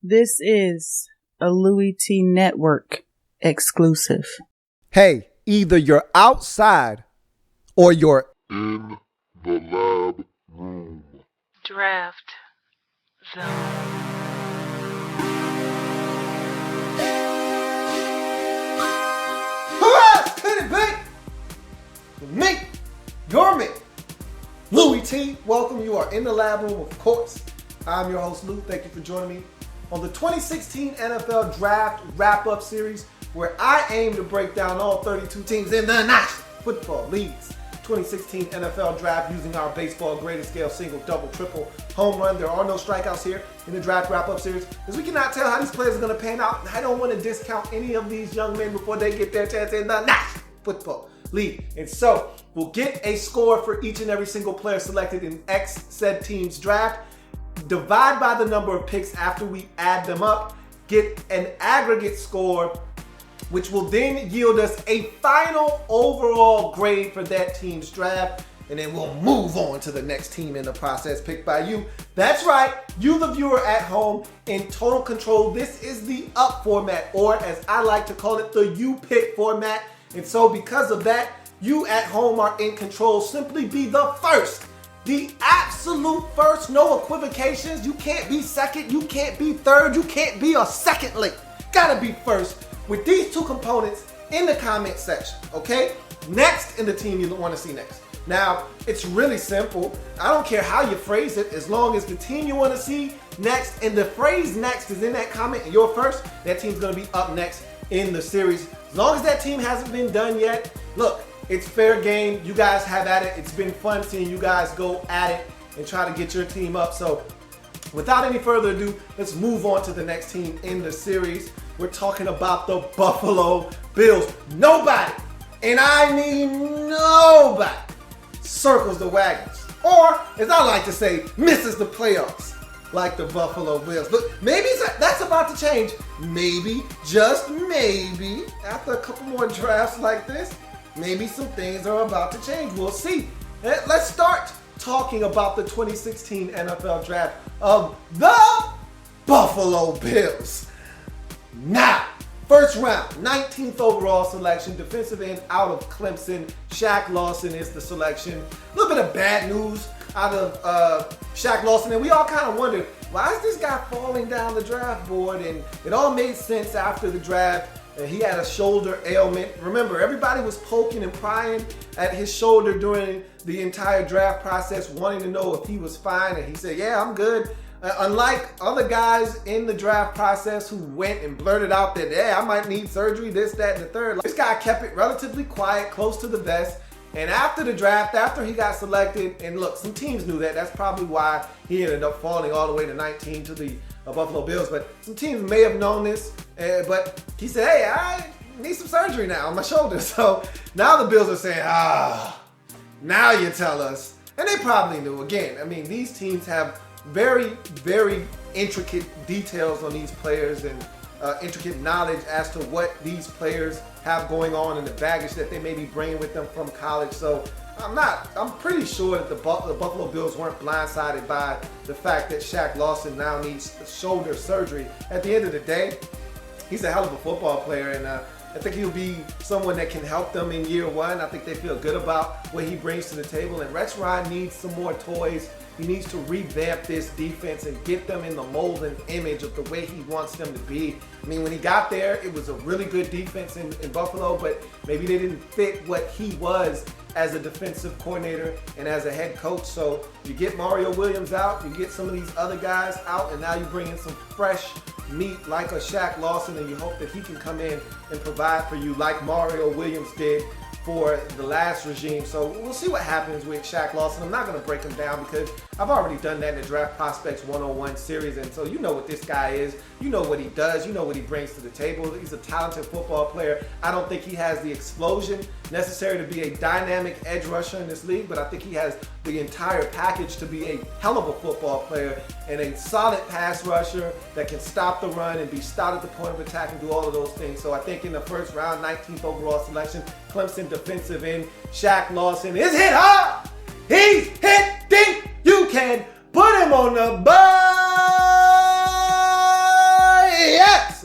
This is a Louie T Network exclusive. Hey, either you're outside or you're in the lab room. Draft Zone. Could it be? Me, your me, Louie T. Welcome. You are in the lab room, of course. I'm your host, Lou. Thank you for joining me on the 2016 NFL Draft Wrap-Up Series, where I aim to break down all 32 teams in the National Football League's 2016 NFL Draft using our baseball graded scale single, double, triple, home run. There are no strikeouts here in the Draft Wrap-Up Series, because we cannot tell how these players are going to pan out, and I don't want to discount any of these young men before they get their chance in the National Football League. And so, we'll get a score for each and every single player selected in X said team's draft, divide by the number of picks after we add them up, get an aggregate score, which will then yield us a final overall grade for that team's draft, and then we'll move on to the next team in the process picked by you. That's right, you the viewer at home in total control. This is the up format, or as I like to call it, the you pick format. And so because of that, you at home are in control. Simply be the first. The absolute first, no equivocations. You can't be second, you can't be third, you can't be a second link. Gotta be first with these two components in the comment section, okay? Next in the team you want to see next. Now, it's really simple. I don't care how you phrase it, as long as the team you want to see next and the phrase next is in that comment and you're first, that team's gonna be up next in the series. As long as that team hasn't been done yet, look, it's fair game. You guys have at it. It's been fun seeing you guys go at it and try to get your team up. So without any further ado, let's move on to the next team in the series. We're talking about the Buffalo Bills. Nobody, and I mean nobody, circles the wagons. Or, as I like to say, misses the playoffs like the Buffalo Bills. But maybe that's about to change. Maybe, just maybe, after a couple more drafts like this, maybe some things are about to change. We'll see. Let's start talking about the 2016 NFL Draft of the Buffalo Bills. Now, first round, 19th overall selection, defensive end out of Clemson. Shaq Lawson is the selection. A little bit of bad news out of Shaq Lawson, and we all kind of wondered, why is this guy falling down the draft board? And it all made sense after the draft. He had a shoulder ailment. Remember, everybody was poking and prying at his shoulder during the entire draft process, wanting to know if he was fine. And he said, yeah, I'm good. Unlike other guys in the draft process who went and blurted out that, yeah, I might need surgery, this, that, and the third. This guy kept it relatively quiet, close to the vest. And after the draft, after he got selected, and look, some teams knew that. That's probably why he ended up falling all the way to 19 to the Buffalo Bills. But some teams may have known this. But he said, hey, I need some surgery now on my shoulder. So now the Bills are saying, now you tell us. And they probably knew. Again, I mean, these teams have very, very intricate details on these players and intricate knowledge as to what these players have going on and the baggage that they may be bringing with them from college. So I'm pretty sure that the Buffalo Bills weren't blindsided by the fact that Shaq Lawson now needs shoulder surgery. At the end of the day, he's a hell of a football player, and I think he'll be someone that can help them in year one. I think they feel good about what he brings to the table, and Rex Ryan needs some more toys. He needs to revamp this defense and get them in the mold and image of the way he wants them to be. I mean, when he got there, it was a really good defense in Buffalo, but maybe they didn't fit what he was as a defensive coordinator and as a head coach. So you get Mario Williams out, you get some of these other guys out, and now you bring in some fresh meat like a Shaq Lawson, and you hope that he can come in and provide for you like Mario Williams did for the last regime. So we'll see what happens with Shaq Lawson. I'm not going to break him down because I've already done that in the Draft Prospects 101 series, and so you know what this guy is. You know what he does. You know what he brings to the table. He's a talented football player. I don't think he has the explosion necessary to be a dynamic edge rusher in this league, but I think he has the entire package to be a hell of a football player and a solid pass rusher that can stop the run and be stout at the point of attack and do all of those things. So I think in the first round, 19th overall selection, Clemson defensive end Shaq Lawson is hit hard. He's hit deep. You can put him on the board.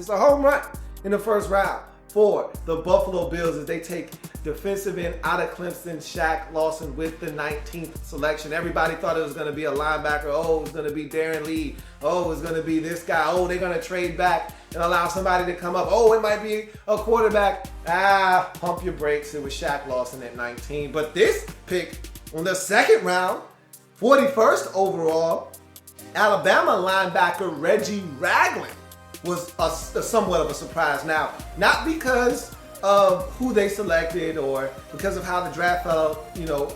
It's a home run in the first round for the Buffalo Bills as they take defensive end out of Clemson, Shaq Lawson with the 19th selection. Everybody thought it was going to be a linebacker. Oh, it was going to be Darren Lee. Oh, it was going to be this guy. Oh, they're going to trade back and allow somebody to come up. Oh, it might be a quarterback. Pump your brakes. It was Shaq Lawson at 19. But this pick on the second round, 41st overall, Alabama linebacker Reggie Ragland was somewhat of a surprise. Now, not because of who they selected or because of how the draft fell,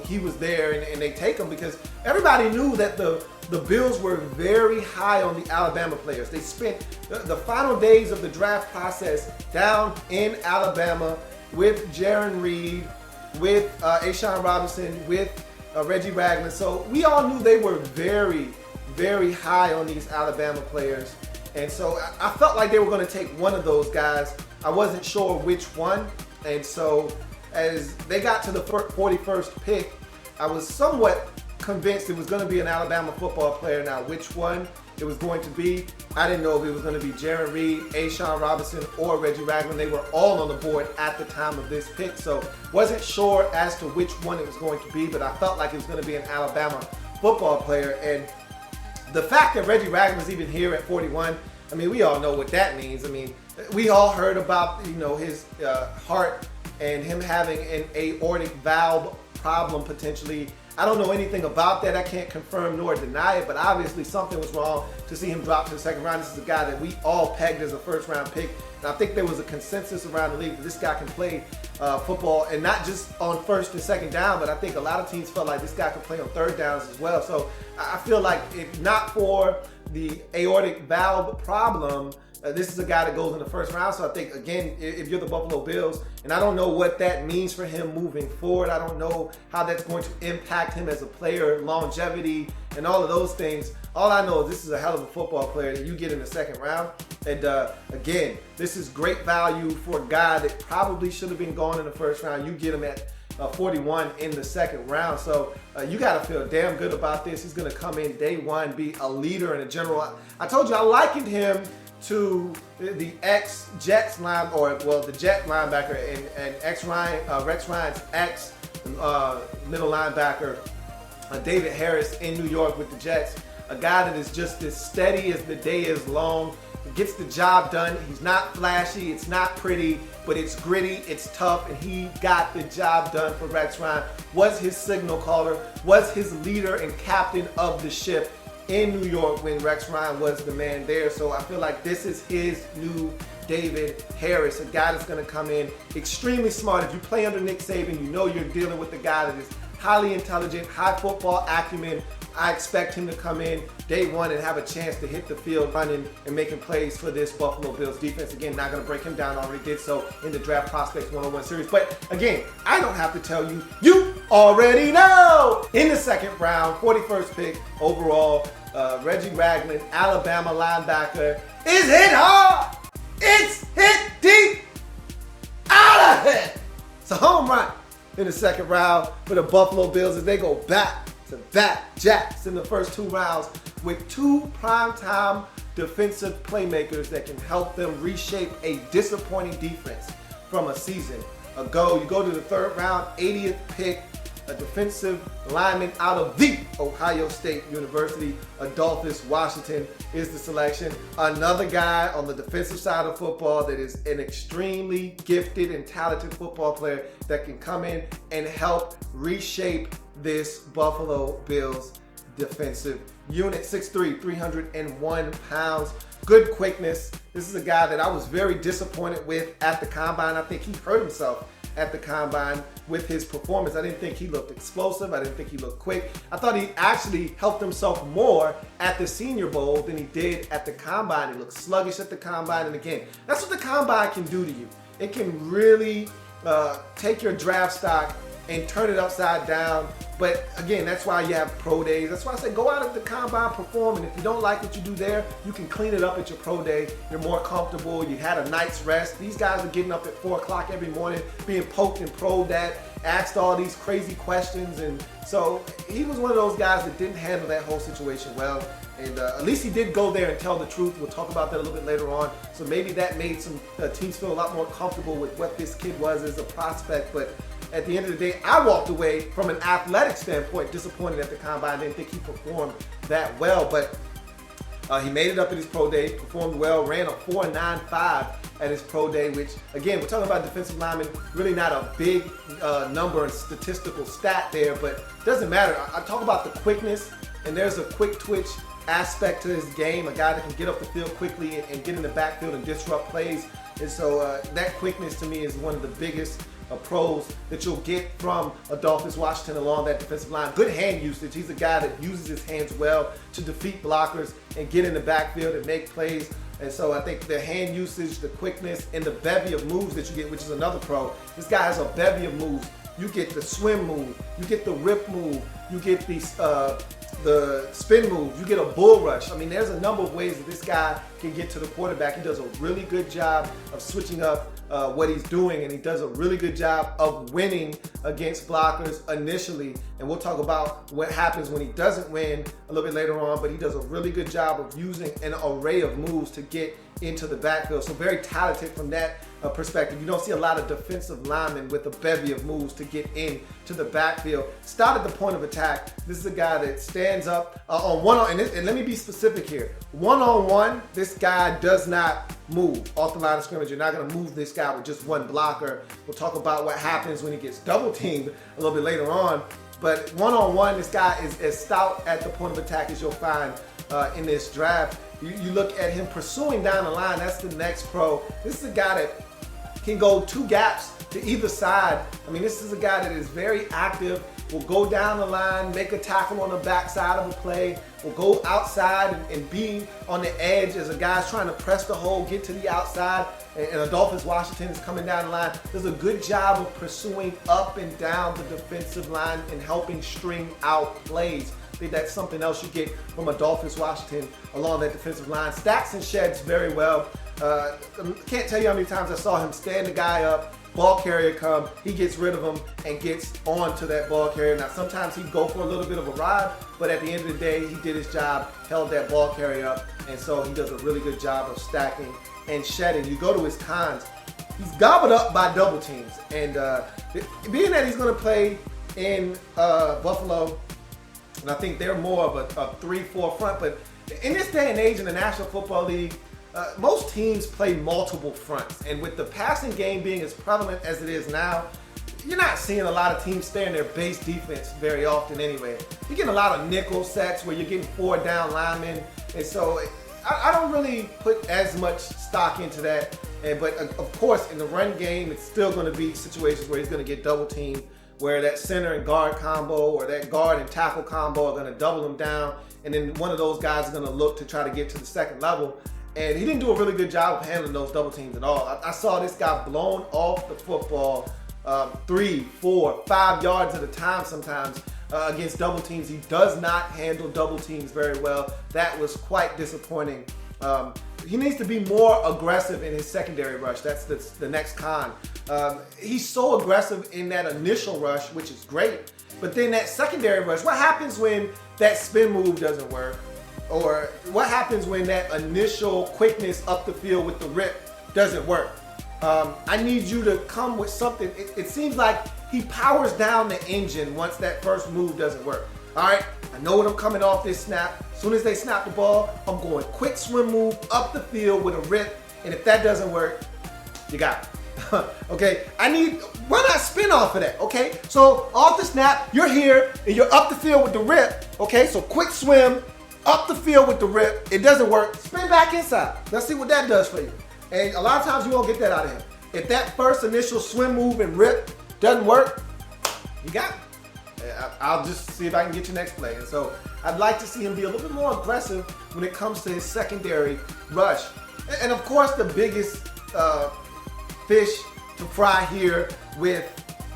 he was there and they take him, because everybody knew that the Bills were very high on the Alabama players. They spent the final days of the draft process down in Alabama with Jaron Reed, with Ashawn Robinson, with Reggie Ragland. So we all knew they were very, very high on these Alabama players. And so I felt like they were going to take one of those guys. I wasn't sure which one. And so as they got to the 41st pick, I was somewhat convinced it was going to be an Alabama football player. Now, which one it was going to be, I didn't know if it was going to be Jaron Reed, Ashawn Robinson, or Reggie Ragland. They were all on the board at the time of this pick. So wasn't sure as to which one it was going to be, but I felt like it was going to be an Alabama football player. And the fact that Reggie Ragland was even here at 41, I mean, we all know what that means. I mean, we all heard about, his heart and him having an aortic valve problem potentially. I don't know anything about that. I can't confirm nor deny it, but obviously something was wrong to see him drop to the second round. This is a guy that we all pegged as a first round pick. And I think there was a consensus around the league that this guy can play football, and not just on first and second down, but I think a lot of teams felt like this guy could play on third downs as well. So I feel like if not for the aortic valve problem, this is a guy that goes in the first round. So I think, again, if you're the Buffalo Bills, and I don't know what that means for him moving forward. I don't know how that's going to impact him as a player, longevity, and all of those things. All I know is this is a hell of a football player that you get in the second round. And again, this is great value for a guy that probably should have been gone in the first round. You get him at 41 in the second round. So you got to feel damn good about this. He's going to come in day one, be a leader and a general. I told you I likened him to the ex-Jets the Jet linebacker and Rex Ryan's middle linebacker, David Harris in New York with the Jets. A guy that is just as steady as the day is long. Gets the job done. He's not flashy, it's not pretty, but it's gritty, it's tough, and he got the job done for Rex Ryan. Was his signal caller, was his leader and captain of the ship in New York when Rex Ryan was the man there. So I feel like this is his new David Harris, a guy that's going to come in extremely smart. If you play under Nick Saban, you know you're dealing with a guy that is highly intelligent, high football acumen. I expect him to come in day one and have a chance to hit the field running and making plays for this Buffalo Bills defense. Again, not going to break him down. Already did so in the Draft Prospects 101 series. But again, I don't have to tell you. You already know. In the second round, 41st pick overall, Reggie Ragland, Alabama linebacker, is hit hard. It's hit deep. Out of here. It's a home run in the second round for the Buffalo Bills as they go back to back Jacks in the first two rounds with two primetime defensive playmakers that can help them reshape a disappointing defense from a season ago. You go to the third round, 80th pick, a defensive lineman out of the Ohio State University, Adolphus Washington is the selection. Another guy on the defensive side of football that is an extremely gifted and talented football player that can come in and help reshape this Buffalo Bills defensive unit. 6'3", 301 pounds. Good quickness. This is a guy that I was very disappointed with at the combine. I think he hurt himself at the combine with his performance. I didn't think he looked explosive. I didn't think he looked quick. I thought he actually helped himself more at the Senior Bowl than he did at the combine. He looked sluggish at the combine. And again, that's what the combine can do to you. It can really take your draft stock and turn it upside down. But again, that's why you have pro days. That's why I say go out at the combine, perform, and if you don't like what you do there, you can clean it up at your pro day. You're more comfortable. You had a night's rest. These guys are getting up at 4 o'clock every morning, being poked and probed at, asked all these crazy questions. And so he was one of those guys that didn't handle that whole situation well. And at least he did go there and tell the truth. We'll talk about that a little bit later on. So maybe that made some teams feel a lot more comfortable with what this kid was as a prospect. But at the end of the day, I walked away from an athletic standpoint disappointed at the combine. I didn't think he performed that well. But he made it up at his pro day, performed well, ran a 4.95 at his pro day, which, again, we're talking about defensive linemen, really not a big number and statistical stat there, but doesn't matter. I talk about the quickness, and there's a quick twitch aspect to his game, a guy that can get up the field quickly and get in the backfield and disrupt plays. And so that quickness to me is one of the biggest pros that you'll get from Adolphus Washington along that defensive line. Good hand usage. He's a guy that uses his hands well to defeat blockers and get in the backfield and make plays. And so I think the hand usage, the quickness, and the bevy of moves that you get, which is another pro. This guy has a bevy of moves. You get the swim move, you get the rip move, you get the spin move, you get a bull rush. I mean, there's a number of ways that this guy can get to the quarterback. He does a really good job of switching up what he's doing, and he does a really good job of winning against blockers initially. And we'll talk about what happens when he doesn't win a little bit later on, but he does a really good job of using an array of moves to get into the backfield. So very talented from that perspective. You don't see a lot of defensive linemen with a bevy of moves to get into the backfield. Start at the point of attack. This is a guy that stands up on one-on-one, and let me be specific here. One-on-one, this guy does not move off the line of scrimmage. You're not going to move this guy with just one blocker. We'll talk about what happens when he gets double teamed a little bit later on. But one-on-one, this guy is as stout at the point of attack as you'll find in this draft. You look at him pursuing down the line, that's the next pro. This is a guy that can go two gaps to either side. I mean, this is a guy that is very active, will go down the line, make a tackle on the backside of a play, will go outside and be on the edge as a guy's trying to press the hole, get to the outside, and Adolphus Washington is coming down the line. Does a good job of pursuing up and down the defensive line and helping string out plays. I think that's something else you get from Adolphus Washington along that defensive line. Stacks and sheds very well. Can't tell you how many times I saw him stand the guy up, ball carrier come, he gets rid of him and gets onto that ball carrier. Now sometimes he'd go for a little bit of a ride, but at the end of the day, he did his job, held that ball carrier up, and so he does a really good job of stacking and shedding. You go to his cons, he's gobbled up by double teams, and being that he's going to play in Buffalo, and I think they're more of a 3-4 front, but in this day and age in the National Football League, most teams play multiple fronts, and with the passing game being as prevalent as it is now, you're not seeing a lot of teams stay in their base defense very often anyway. You're getting a lot of nickel sets where you're getting 4 down linemen, and so I don't really put as much stock into that. But of course, in the run game, it's still going to be situations where he's going to get double teamed, where that center and guard combo or that guard and tackle combo are going to double him down, and then one of those guys is going to look to try to get to the second level. And he didn't do a really good job of handling those double teams at all. I saw this guy blown off the football 3, 4, 5 yards at a time sometimes against double teams. He does not handle double teams very well. That was quite disappointing. He needs to be more aggressive in his secondary rush. That's the next con. He's so aggressive in that initial rush, which is great. But then that secondary rush, what happens when that spin move doesn't work? Or what happens when that initial quickness up the field with the rip doesn't work? I need you to come with something. It seems like he powers down the engine once that first move doesn't work. All right, I know what I'm coming off this snap. As soon as they snap the ball, I'm going quick swim move up the field with a rip. And if that doesn't work, you got it. Okay, why not spin off of that? Okay, so off the snap, you're here and you're up the field with the rip. Okay, so quick swim up the field with the rip. It doesn't work. Spin back inside. Let's see what that does for you. And a lot of times you won't get that out of him. If that first initial swim move and rip doesn't work, you got it. I'll just see if I can get your next play. And so I'd like to see him be a little bit more aggressive when it comes to his secondary rush. And of course, the biggest fish to fry here with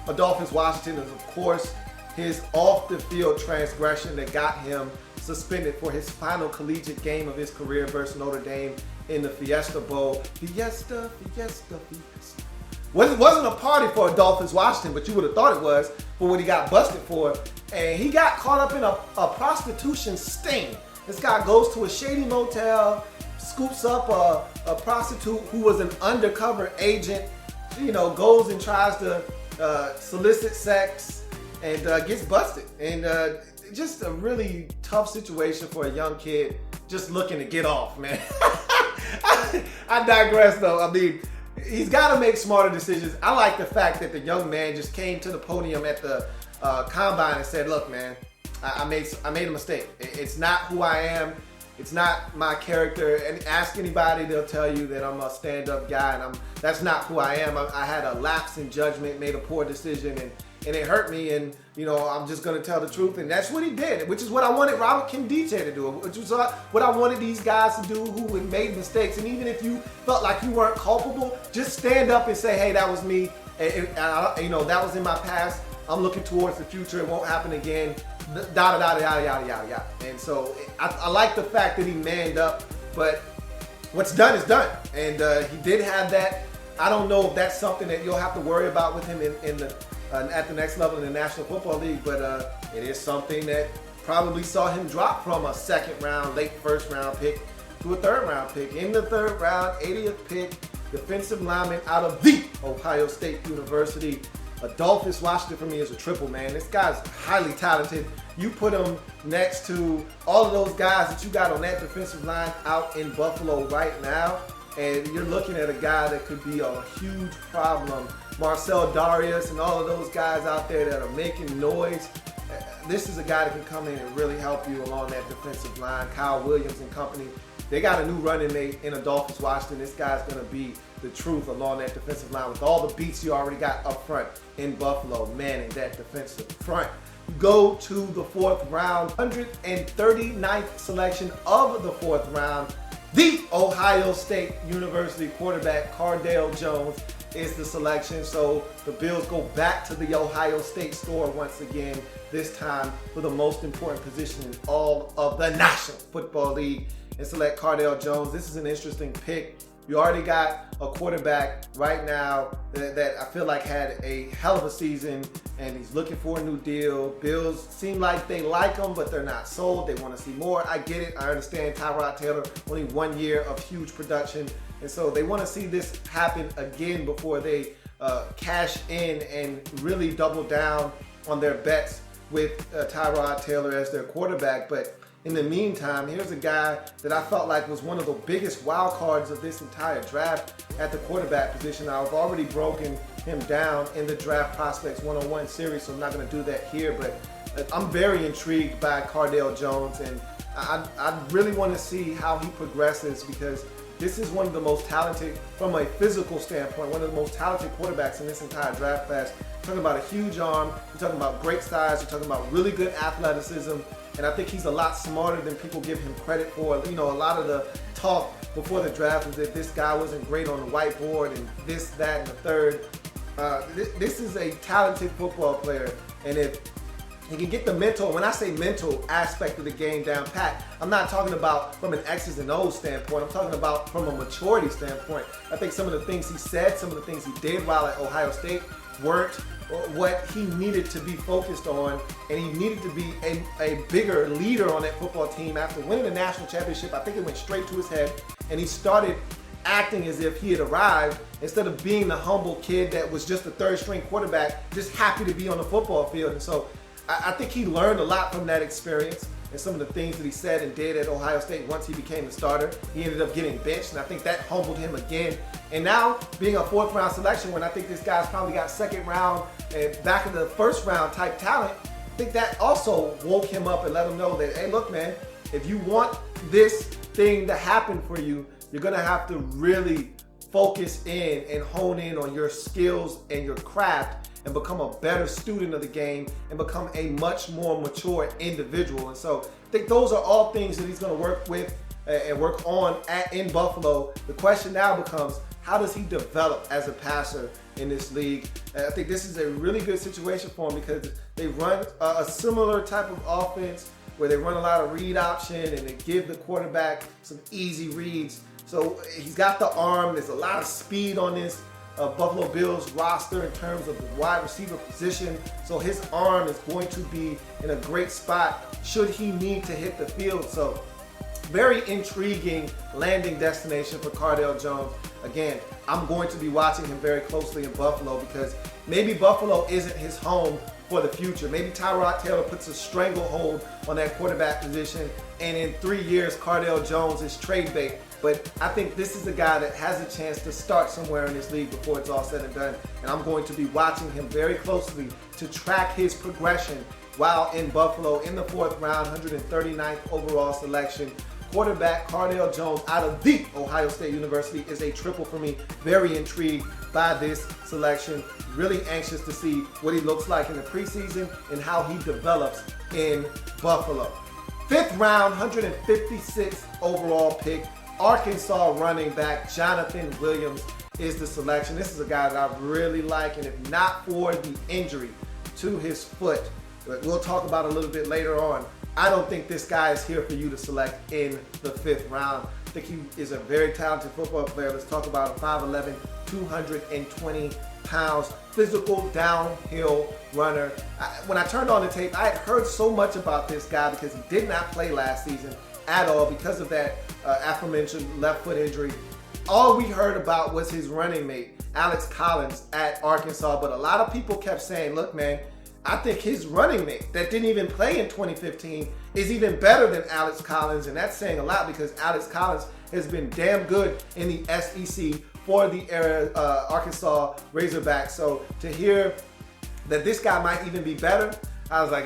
Adolphus Washington is, of course, his off-the-field transgression that got him suspended for his final collegiate game of his career versus Notre Dame in the Fiesta Bowl. Fiesta. Well, it wasn't a party for Adolphus Washington, but you would have thought it was for what he got busted for. And he got caught up in a prostitution sting. This guy goes to a shady motel, scoops up a prostitute who was an undercover agent, goes and tries to solicit sex and gets busted. And just a really tough situation for a young kid just looking to get off, man. I digress though. I mean, he's got to make smarter decisions. I like the fact that the young man just came to the podium at the combine and said, look, man, I made a mistake. It's not who I am. It's not my character. And ask anybody, they'll tell you that I'm a stand-up guy, and that's not who I am. I had a lapse in judgment, made a poor decision, and it hurt me, and I'm just gonna tell the truth. And that's what he did, which is what I wanted Robert Kimdiche to do, which was what I wanted these guys to do who had made mistakes. And even if you felt like you weren't culpable, just stand up and say, hey, that was me. That was in my past. I'm looking towards the future. It won't happen again. Yada. And so I like the fact that he manned up, but what's done is done. And he did have that. I don't know if that's something that you'll have to worry about with him at the next level in the National Football League, but it is something that probably saw him drop from a second round, late first round pick to a third round pick. In the third round, 80th pick, defensive lineman out of the Ohio State University. Adolphus Washington for me is a triple, man. This guy's highly talented. You put him next to all of those guys that you got on that defensive line out in Buffalo right now, and you're looking at a guy that could be a huge problem. Marcel Darius and all of those guys out there that are making noise. This is a guy that can come in and really help you along that defensive line. Kyle Williams and company. They got a new running mate in Adolphus Washington. This guy's going to be the truth along that defensive line with all the beats you already got up front in Buffalo, manning that defensive front. Go to the fourth round, 139th selection of the fourth round. The Ohio State University quarterback Cardale Jones is the selection. So the Bills go back to the Ohio State store once again, this time for the most important position in all of the National Football League, and select Cardale Jones. This is an interesting pick. You already got a quarterback right now that I feel like had a hell of a season, and he's looking for a new deal. Bills seem like they like him, but they're not sold. They want to see more. I get it. I understand Tyrod Taylor, only 1 year of huge production, and so they want to see this happen again before they cash in and really double down on their bets with Tyrod Taylor as their quarterback. But in the meantime, here's a guy that I felt like was one of the biggest wild cards of this entire draft at the quarterback position. I've already broken him down in the Draft Prospects 101 series, so I'm not going to do that here. But I'm very intrigued by Cardale Jones, and I really want to see how he progresses, because this is one of the most talented, from a physical standpoint, one of the most talented quarterbacks in this entire draft class. You're talking about a huge arm, you're talking about great size, you're talking about really good athleticism, and I think he's a lot smarter than people give him credit for. A lot of the talk before the draft was that this guy wasn't great on the whiteboard and this, that, and the third. This is a talented football player, and if he can get the mental, when I say mental aspect of the game down pat, I'm not talking about from an X's and O's standpoint. I'm talking about from a maturity standpoint. I think some of the things he said, some of the things he did while at Ohio State weren't what he needed to be focused on, and he needed to be a bigger leader on that football team. After winning the national championship, I think it went straight to his head, and he started acting as if he had arrived instead of being the humble kid that was just a third string quarterback, just happy to be on the football field. And so I think he learned a lot from that experience and some of the things that he said and did at Ohio State once he became the starter. He ended up getting benched, and I think that humbled him again. And now, being a fourth round selection, when I think this guy's probably got second round and back in the first round type talent, I think that also woke him up and let him know that, hey, look, man, if you want this thing to happen for you, you're gonna have to really focus in and hone in on your skills and your craft and become a better student of the game and become a much more mature individual. And so I think those are all things that he's going to work with and work on in Buffalo. The question now becomes, how does he develop as a passer in this league? And I think this is a really good situation for him, because they run a similar type of offense where they run a lot of read option and they give the quarterback some easy reads. So he's got the arm. There's a lot of speed on this Buffalo Bills roster in terms of the wide receiver position. So his arm is going to be in a great spot should he need to hit the field. So very intriguing landing destination for Cardale Jones. Again, I'm going to be watching him very closely in Buffalo because maybe Buffalo isn't his home for the future. Maybe Tyrod Taylor puts a stranglehold on that quarterback position, and in 3 years, Cardale Jones is trade bait. But I think this is a guy that has a chance to start somewhere in this league before it's all said and done. And I'm going to be watching him very closely to track his progression while in Buffalo in the 4th round, 139th overall selection. Quarterback Cardale Jones out of the Ohio State University is a triple for me. Very intrigued by this selection. Really anxious to see what he looks like in the preseason and how he develops in Buffalo. 5th round, 156th overall pick. Arkansas running back Jonathan Williams is the selection. This is a guy that I really like, and if not for the injury to his foot, that we'll talk about a little bit later on, I don't think this guy is here for you to select in the 5th round. I think he is a very talented football player. Let's talk about him. 5'11", 220 pounds, physical downhill runner. When I turned on the tape, I had heard so much about this guy because he did not play last season at all because of that aforementioned left foot injury. All we heard about was his running mate, Alex Collins at Arkansas, but a lot of people kept saying, look, man, I think his running mate that didn't even play in 2015 is even better than Alex Collins, and that's saying a lot because Alex Collins has been damn good in the SEC for the Arkansas Razorbacks. So to hear that this guy might even be better, I was like,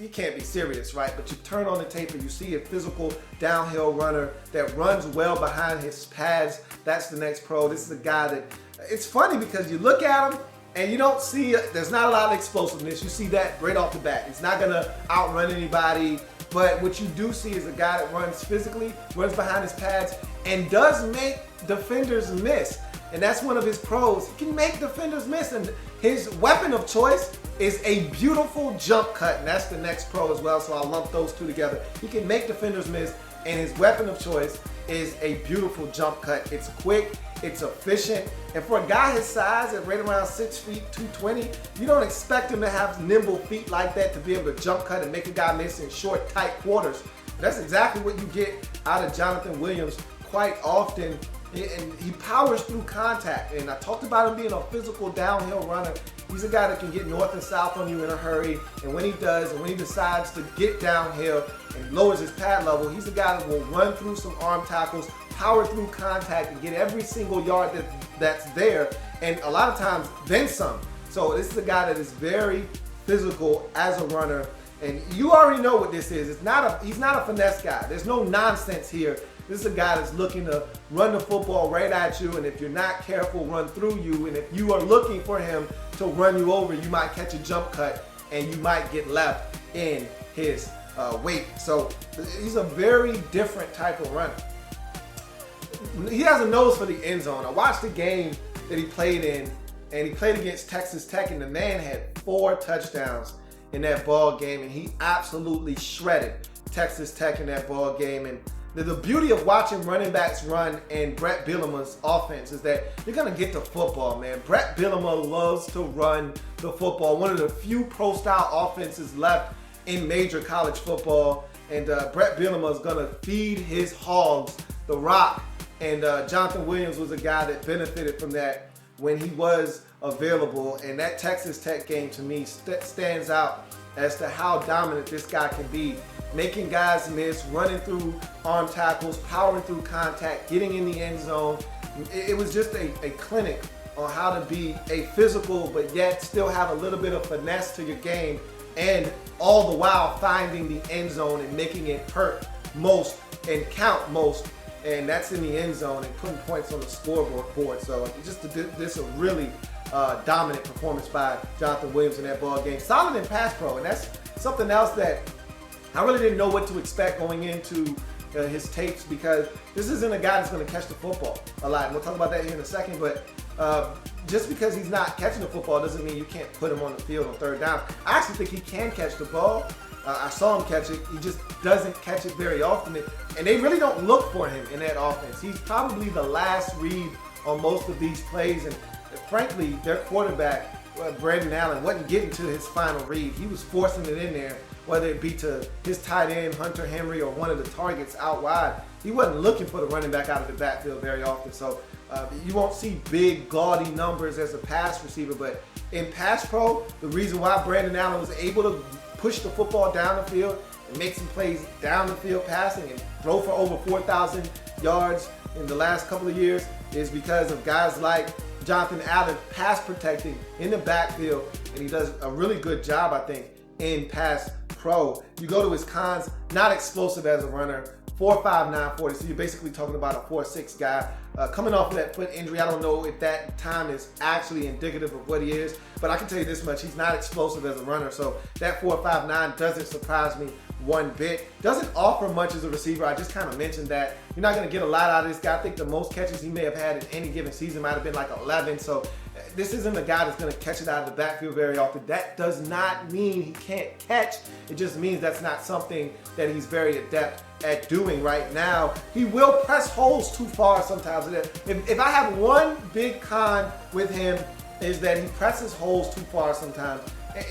you can't be serious, right? But you turn on the tape and you see a physical downhill runner that runs well behind his pads. That's the next pro. This is a guy that, it's funny because you look at him and you don't see, there's not a lot of explosiveness. You see that right off the bat. He's not gonna outrun anybody, but what you do see is a guy that runs physically, runs behind his pads, and does make defenders miss. And that's one of his pros. He can make defenders miss, and his weapon of choice is a beautiful jump cut, and that's the next pro as well, so I'll lump those two together. He can make defenders miss, and his weapon of choice is a beautiful jump cut. It's quick, it's efficient, and for a guy his size at right around 6 feet, 220, you don't expect him to have nimble feet like that to be able to jump cut and make a guy miss in short, tight quarters. That's exactly what you get out of Jonathan Williams quite often, and he powers through contact. And I talked about him being a physical downhill runner. He's a guy that can get north and south on you in a hurry, and when he does, and when he decides to get downhill and lowers his pad level, he's a guy that will run through some arm tackles, power through contact, and get every single yard that's there, and a lot of times then some. So this is a guy that is very physical as a runner, and you already know what this is. He's not a finesse guy. There's no nonsense here. This is a guy that's looking to run the football right at you, and if you're not careful, run through you. And if you are looking for him to run you over, you might catch a jump cut, and you might get left in his wake. So he's a very different type of runner. He has a nose for the end zone. I watched the game that he played in, and he played against Texas Tech, and the man had 4 touchdowns in that ball game, and he absolutely shredded Texas Tech in that ball game. And the beauty of watching running backs run in Brett Bielema's offense is that you're going to get the football, man. Brett Bielema loves to run the football. One of the few pro-style offenses left in major college football. And Brett Bielema is going to feed his hogs the rock. And Jonathan Williams was a guy that benefited from that when he was available. And that Texas Tech game, to me, stands out as to how dominant this guy can be. Making guys miss, running through arm tackles, powering through contact, getting in the end zone. It was just a clinic on how to be a physical, but yet still have a little bit of finesse to your game, and all the while finding the end zone and making it hurt most and count most, and that's in the end zone and putting points on the scoreboard. So just this a really dominant performance by Jonathan Williams in that ball game. Solid in pass pro, and that's something else that I really didn't know what to expect going into his tapes, because this isn't a guy that's going to catch the football a lot. And we'll talk about that here in a second, but just because he's not catching the football doesn't mean you can't put him on the field on 3rd down. I actually think he can catch the ball. I saw him catch it. He just doesn't catch it very often. And they really don't look for him in that offense. He's probably the last read on most of these plays. And frankly, their quarterback, Brandon Allen, wasn't getting to his final read. He was forcing it in there whether it be to his tight end, Hunter Henry, or one of the targets out wide. He wasn't looking for the running back out of the backfield very often. So you won't see big, gaudy numbers as a pass receiver. But in pass pro, the reason why Brandon Allen was able to push the football down the field and make some plays down the field passing and throw for over 4,000 yards in the last couple of years is because of guys like Jonathan Allen pass protecting in the backfield, and he does a really good job, I think, in pass pro. You go to his cons, not explosive as a runner, 4.5, 940. So you're basically talking about a 4.6 guy. Coming off of that foot injury, I don't know if that time is actually indicative of what he is, but I can tell you this much, he's not explosive as a runner. So that 4.59 doesn't surprise me one bit. Doesn't offer much as a receiver. I just kind of mentioned that. You're not going to get a lot out of this guy. I think the most catches he may have had in any given season might have been like 11. So this isn't a guy that's going to catch it out of the backfield very often. That does not mean he can't catch. It just means that's not something that he's very adept at doing right now. He will press holes too far sometimes. If I have one big con with him, is that he presses holes too far sometimes.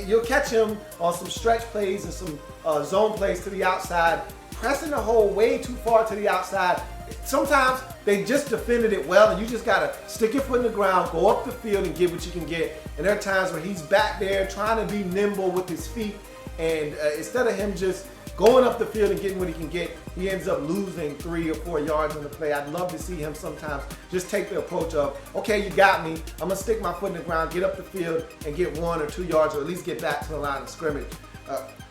You'll catch him on some stretch plays and some zone plays to the outside, pressing the hole way too far to the outside. Sometimes they just defended it well, and you just gotta stick your foot in the ground, go up the field, and get what you can get. And there are times where he's back there trying to be nimble with his feet, and instead of him just going up the field and getting what he can get, he ends up losing 3 or 4 yards on the play. I'd love to see him sometimes just take the approach of, okay, you got me. I'm gonna stick my foot in the ground, get up the field, and get 1 or 2 yards, or at least get back to the line of scrimmage.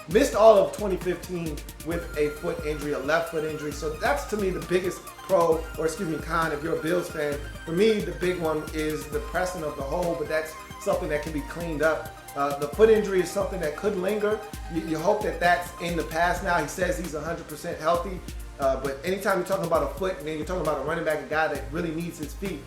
Missed all of 2015 with a foot injury, a left foot injury. So that's, to me, the biggest con if you're a Bills fan. For me, the big one is the pressing of the hole, but that's something that can be cleaned up. The foot injury is something that could linger. You hope that that's in the past now. He says he's 100% healthy, but anytime you're talking about a foot and then you're talking about a running back, a guy that really needs his feet,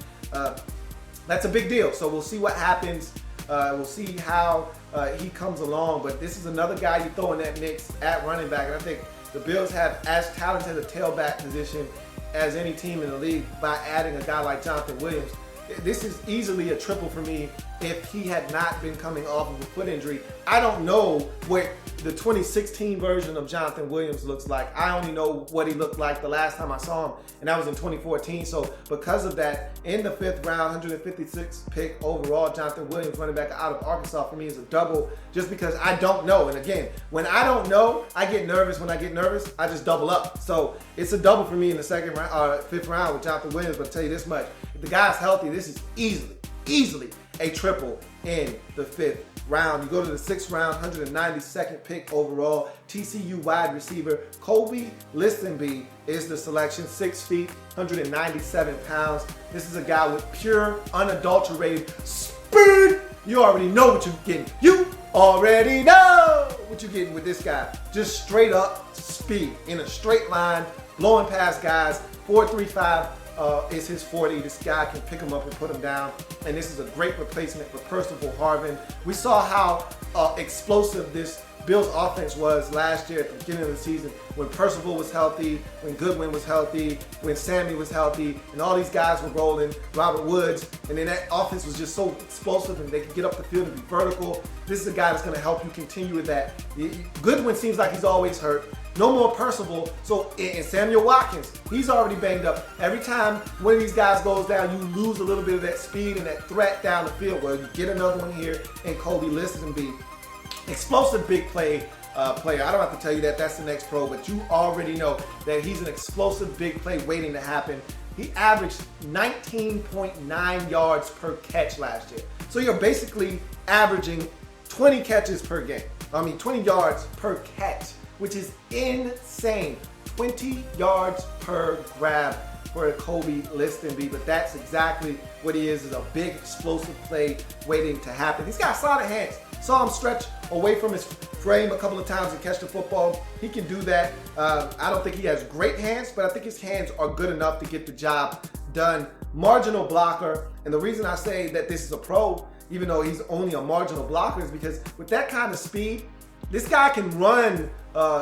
that's a big deal. So we'll see what happens. We'll see how he comes along, but this is another guy you throw in that mix at running back, and I think the Bills have as talented a tailback position as any team in the league by adding a guy like Jonathan Williams. This is easily a triple for me if he had not been coming off of a foot injury. I don't know what the 2016 version of Jonathan Williams looks like. I only know what he looked like the last time I saw him, and that was in 2014. So because of that, in the 5th round, 156th pick overall, Jonathan Williams, running back out of Arkansas, for me is a double just because I don't know. And again, when I don't know, I get nervous. When I get nervous, I just double up. So it's a double for me in the 5th round with Jonathan Williams, but I'll tell you this much. If the guy's healthy, this is easily a triple in the 5th round. You go to the 6th round, 192nd pick overall, TCU wide receiver Kobe Listenby is the selection. 6 feet, 197 pounds. This is a guy with pure, unadulterated speed. You already know what you're getting. You already know what you're getting with this guy. Just straight up speed in a straight line, blowing past guys. 4.35 is his 40. This guy can pick him up and put him down. And this is a great replacement for Percival Harvin. We saw how explosive this Bills offense was last year at the beginning of the season when Percival was healthy, when Goodwin was healthy, when Sammy was healthy, and all these guys were rolling, Robert Woods, and then that offense was just so explosive and they could get up the field and be vertical. This is a guy that's going to help you continue with that. Goodwin seems like he's always hurt. No more Percival. So, and Samuel Watkins, he's already banged up. Every time one of these guys goes down, you lose a little bit of that speed and that threat down the field. Well, you get another one here in Kobe Listenby. Explosive big play player. I don't have to tell you that. That's the next pro, but you already know that he's an explosive big play waiting to happen. He averaged 19.9 yards per catch last year. So you're basically averaging 20 catches per game. 20 yards per catch, which is insane. 20 yards per grab for Kobe Listenby, but that's exactly what he is a big explosive play waiting to happen. He's got solid hands. Saw him stretch away from his frame a couple of times and catch the football. He can do that. I don't think he has great hands, but I think his hands are good enough to get the job done. Marginal blocker, and the reason I say that this is a pro, even though he's only a marginal blocker, is because with that kind of speed, this guy can run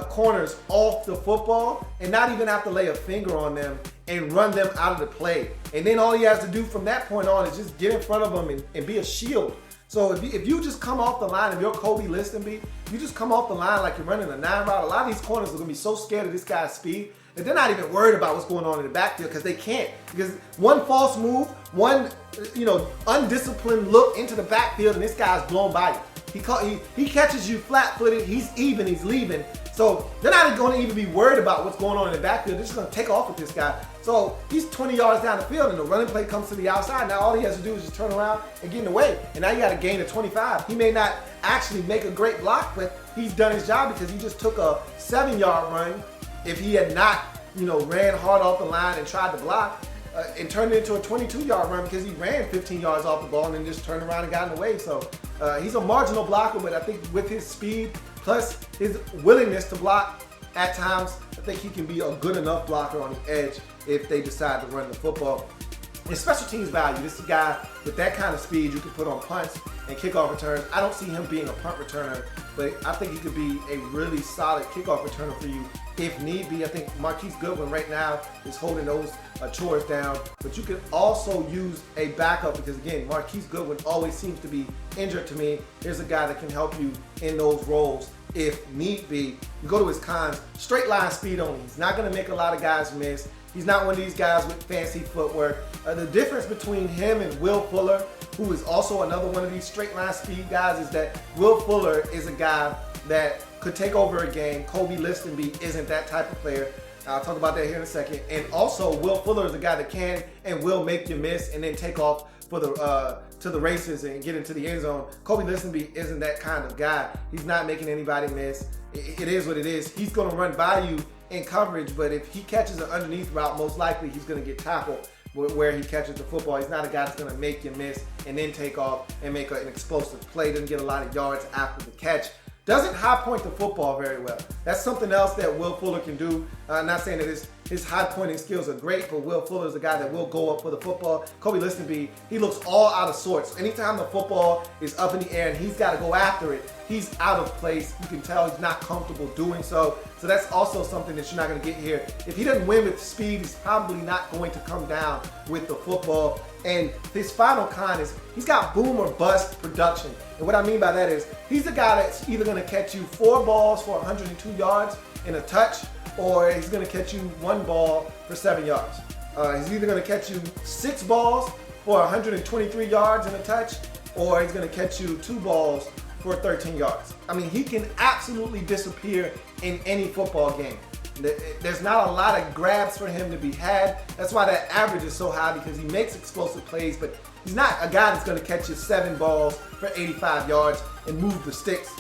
corners off the football and not even have to lay a finger on them and run them out of the play. And then all he has to do from that point on is just get in front of them and be a shield So if you just come off the line, if you're Kobe Listenby, you just come off the line like you're running a 9 route. A lot of these corners are going to be so scared of this guy's speed that they're not even worried about what's going on in the backfield because they can't. Because one false move, one undisciplined look into the backfield, and this guy's blown by you. He catches you flat-footed. He's even. He's leaving. So they're not going to even be worried about what's going on in the backfield. They're just going to take off with this guy. So he's 20 yards down the field, and the running play comes to the outside. Now all he has to do is just turn around and get in the way. And now you got a gain of 25. He may not actually make a great block, but he's done his job because he just took a 7-yard run. If he had not, ran hard off the line and tried to block, and turned it into a 22-yard run because he ran 15 yards off the ball and then just turned around and got in the way. So he's a marginal blocker, but I think with his speed plus his willingness to block at times, I think he can be a good enough blocker on the edge if they decide to run the football. And special teams value, this is a guy with that kind of speed you can put on punts and kickoff returns. I don't see him being a punt returner, but I think he could be a really solid kickoff returner for you if need be. I think Marquise Goodwin right now is holding those chores down, but you can also use a backup because, again, Marquise Goodwin always seems to be injured to me. Here's a guy that can help you in those roles if need be. You go to his cons, straight line speed only. He's not going to make a lot of guys miss. He's not one of these guys with fancy footwork. The difference between him and Will Fuller, who is also another one of these straight line speed guys, is that Will Fuller is a guy that could take over a game. Kobe Listenby isn't that type of player. I'll talk about that here in a second. And also, Will Fuller is a guy that can and will make you miss and then take off for the to the races and get into the end zone. Kobe Listenby isn't that kind of guy. He's not making anybody miss. It is what it is. He's going to run by you in coverage, but if he catches an underneath route, most likely he's going to get tackled where he catches the football. He's not a guy that's going to make you miss and then take off and make an explosive play. Doesn't get a lot of yards after the catch. Doesn't high point the football very well. That's something else that Will Fuller can do. I'm not saying that his high pointing skills are great, but Will Fuller is a guy that will go up for the football. Kobe Listenby, he looks all out of sorts. Anytime the football is up in the air and he's got to go after it, he's out of place. You can tell he's not comfortable doing so. So that's also something that you're not going to get here. If he doesn't win with speed, he's probably not going to come down with the football. And his final con is he's got boom or bust production. And what I mean by that is he's a guy that's either going to catch you 4 balls for 102 yards in a touch, or he's going to catch you 1 ball for 7 yards. He's either going to catch you 6 balls for 123 yards in a touch, or he's going to catch you 2 balls for 13 yards. I mean, he can absolutely disappear in any football game. There's not a lot of grabs for him to be had. That's why that average is so high, because he makes explosive plays, but he's not a guy that's going to catch you 7 balls for 85 yards and move the sticks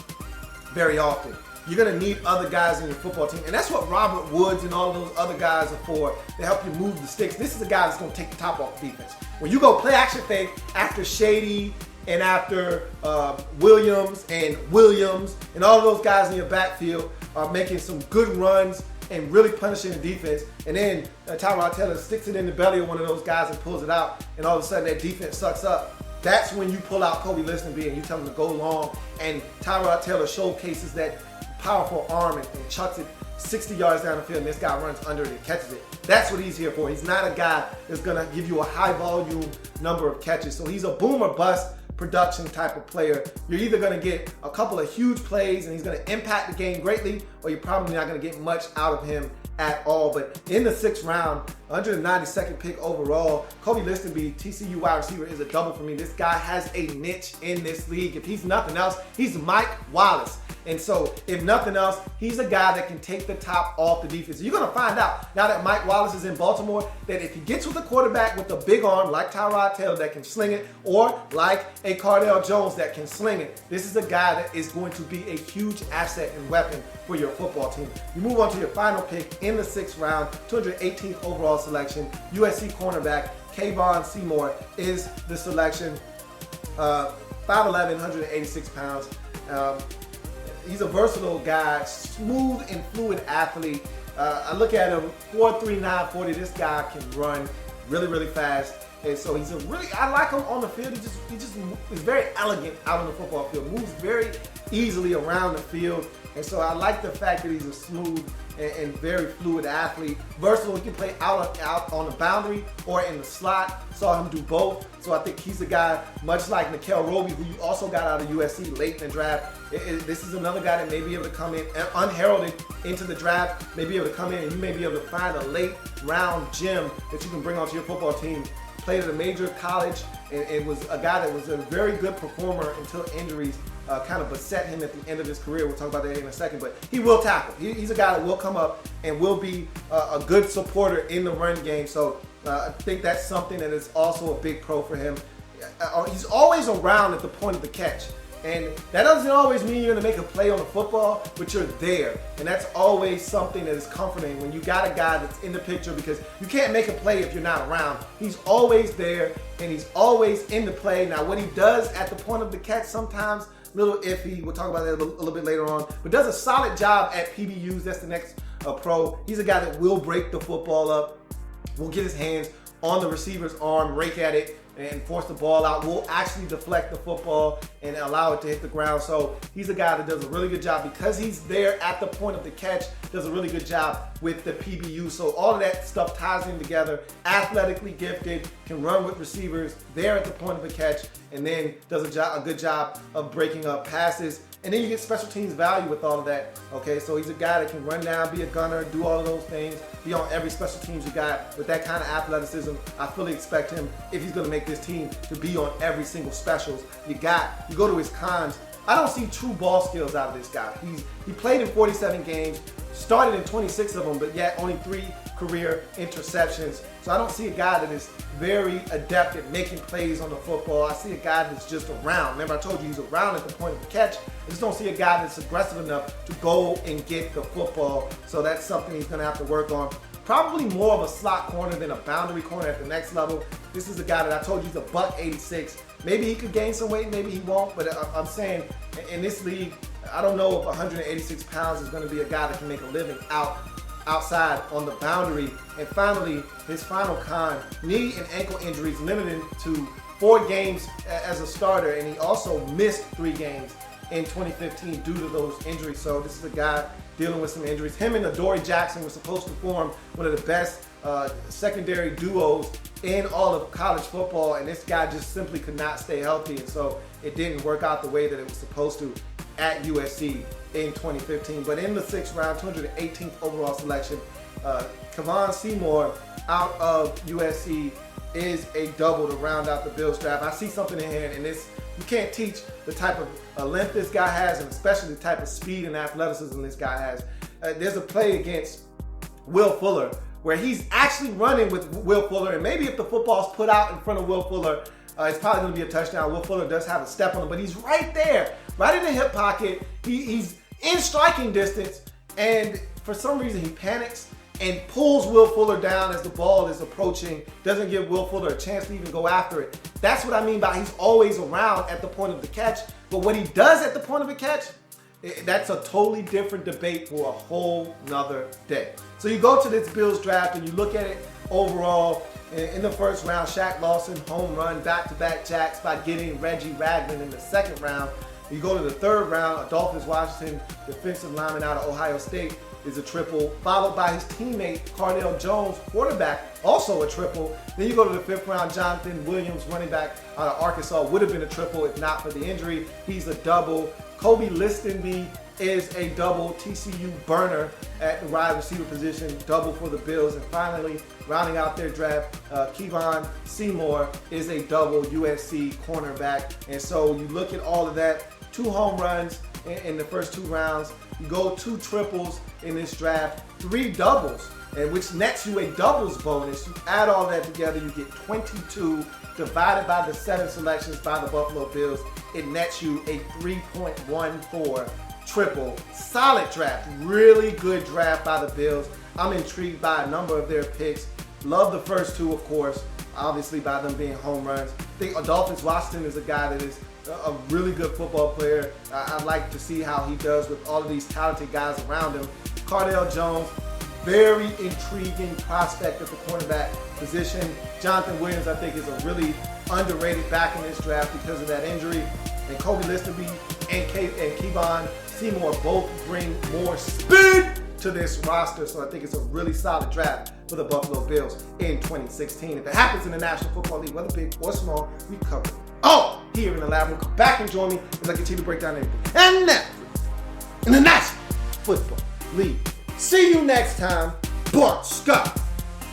very often. You're going to need other guys in your football team, and that's what Robert Woods and all those other guys are for, to help you move the sticks. This is a guy that's going to take the top off the defense. When you go play action fake after Shady and after Williams and all those guys in your backfield are making some good runs and really punishing the defense, and then Tyrod Taylor sticks it in the belly of one of those guys and pulls it out, and all of a sudden that defense sucks up. That's when you pull out Kobe Listenby and you tell him to go long, and Tyrod Taylor showcases that powerful arm and chucks it 60 yards down the field, and this guy runs under it and catches it. That's what he's here for. He's not a guy that's going to give you a high volume number of catches. So he's a boom or bust production type of player. You're either going to get a couple of huge plays and he's going to impact the game greatly, or you're probably not going to get much out of him at all. But in the 6th round, 192nd pick overall, Kobe Listenby, TCU wide receiver, is a double for me. This guy has a niche in this league. If he's nothing else, he's Mike Wallace. And so, if nothing else, he's a guy that can take the top off the defense. You're going to find out, now that Mike Wallace is in Baltimore, that if he gets with a quarterback with a big arm like Tyrod Taylor that can sling it, or like a Cardale Jones that can sling it, this is a guy that is going to be a huge asset and weapon for your football team. You move on to your final pick in the 6th round, 218th overall selection. USC cornerback Kayvon Seymour is the selection. 5'11", 186 pounds. He's a versatile guy, smooth and fluid athlete. I look at him, 4.39 40. This guy can run really, really fast. And so I like him on the field. He just is very elegant out on the football field, moves very easily around the field. And so I like the fact that he's a smooth and very fluid athlete. Versatile, he can play out on the boundary or in the slot. Saw him do both. So I think he's a guy, much like Nikhil Roby, who you also got out of USC late in the draft. This is another guy that may be able to come in unheralded into the draft, may be able to come in and you may be able to find a late round gem that you can bring onto your football team. Played at a major college and was a guy that was a very good performer until injuries kind of beset him at the end of his career. We'll talk about that in a second, but he will tackle. He's a guy that will come up and will be a good supporter in the run game. So I think that's something that is also a big pro for him. He's always around at the point of the catch. And that doesn't always mean you're going to make a play on the football, but you're there. And that's always something that is comforting when you got a guy that's in the picture, because you can't make a play if you're not around. He's always there and he's always in the play. Now, what he does at the point of the catch sometimes a little iffy. We'll talk about that a little bit later on. But does a solid job at PBUs. That's the next pro. He's a guy that will break the football up, will get his hands on the receiver's arm, rake at it, and force the ball out, will actually deflect the football and allow it to hit the ground. So he's a guy that does a really good job because he's there at the point of the catch, does a really good job with the PBU. So all of that stuff ties him together. Athletically gifted, can run with receivers there at the point of the catch, and then does a good job of breaking up passes. And then you get special teams value with all of that. Okay, so he's a guy that can run down, be a gunner, do all of those things, be on every special teams you got. With that kind of athleticism, I fully expect him, if he's gonna make this team, to be on every single specials. You go to his cons. I don't see true ball skills out of this guy. He played in 47 games, started in 26 of them, but yet only 3 career interceptions. So I don't see a guy that is very adept at making plays on the football. I see a guy that's just around. Remember, I told you he's around at the point of the catch. I just don't see a guy that's aggressive enough to go and get the football. So that's something he's going to have to work on. Probably more of a slot corner than a boundary corner at the next level. This is a guy that I told you he's a $186. Maybe he could gain some weight, maybe he won't. But I'm saying in this league, I don't know if 186 pounds is going to be a guy that can make a living outside on the boundary. And finally, his final con, knee and ankle injuries, limited to 4 games as a starter, and he also missed 3 games in 2015 due to those injuries. So this is a guy dealing with some injuries. Him and Adoree Jackson were supposed to form one of the best secondary duos in all of college football, and this guy just simply could not stay healthy, and so it didn't work out the way that it was supposed to at USC in 2015. But in the 6th round, 218th overall selection, Kayvon Seymour out of USC is a double to round out the Bills draft. I see something in here, and this, you can't teach the type of length this guy has, and especially the type of speed and athleticism this guy has. There's a play against Will Fuller where he's actually running with Will Fuller, and maybe if the football's put out in front of Will Fuller, it's probably going to be a touchdown. Will Fuller does have a step on him, but he's right there, right in the hip pocket. He's in striking distance, and for some reason he panics and pulls Will Fuller down as the ball is approaching, doesn't give Will Fuller a chance to even go after it. That's what I mean by he's always around at the point of the catch, but what he does at the point of the catch, that's a totally different debate for a whole nother day. So you go to this Bills draft and you look at it overall. In the 1st round, Shaq Lawson, home run, back-to-back jacks by getting Reggie Ragland in the 2nd round. You go to the 3rd round, Adolphus Washington, defensive lineman out of Ohio State, is a triple, followed by his teammate Cardale Jones, quarterback, also a triple. Then you go to the 5th round, Jonathan Williams, running back out of Arkansas, would have been a triple if not for the injury. He's a double. Kobe Listenby is a double. TCU burner at the wide receiver position, double for the Bills. And finally, rounding out their draft, Kayvon Seymour is a double, USC cornerback. And so you look at all of that, 2 home runs in the first 2 rounds. You go 2 triples in this draft, 3 doubles, and which nets you a doubles bonus. You add all that together, you get 22 divided by the 7 selections by the Buffalo Bills. It nets you a 3.14 triple. Solid draft, really good draft by the Bills. I'm intrigued by a number of their picks. Love the first 2, of course, obviously by them being home runs. I think Adolphus Washington is a guy that is a really good football player. I'd like to see how he does with all of these talented guys around him. Cardale Jones, very intriguing prospect at the cornerback position. Jonathan Williams, I think, is a really underrated back in this draft because of that injury. And Kobe Listerby and Kayvon Seymour both bring more speed to this roster. So I think it's a really solid draft for the Buffalo Bills in 2016. If it happens in the National Football League, whether big or small, we cover it all here in the lab room. Come back and join me as I continue to break down everything. And now, in the National Football League. See you next time. Bart Scott.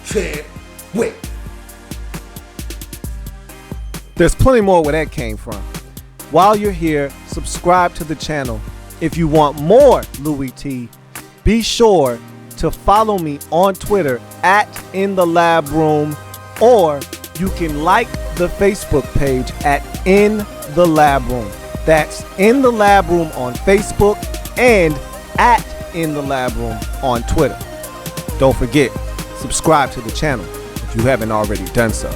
Can't wait. There's plenty more where that came from. While you're here, subscribe to the channel. If you want more Louie T, be sure to follow me on Twitter at In The Lab Room, or you can like the Facebook page at In The Lab Room. That's In The Lab Room on Facebook and at In The Lab Room on Twitter. Don't forget, subscribe to the channel if you haven't already done so.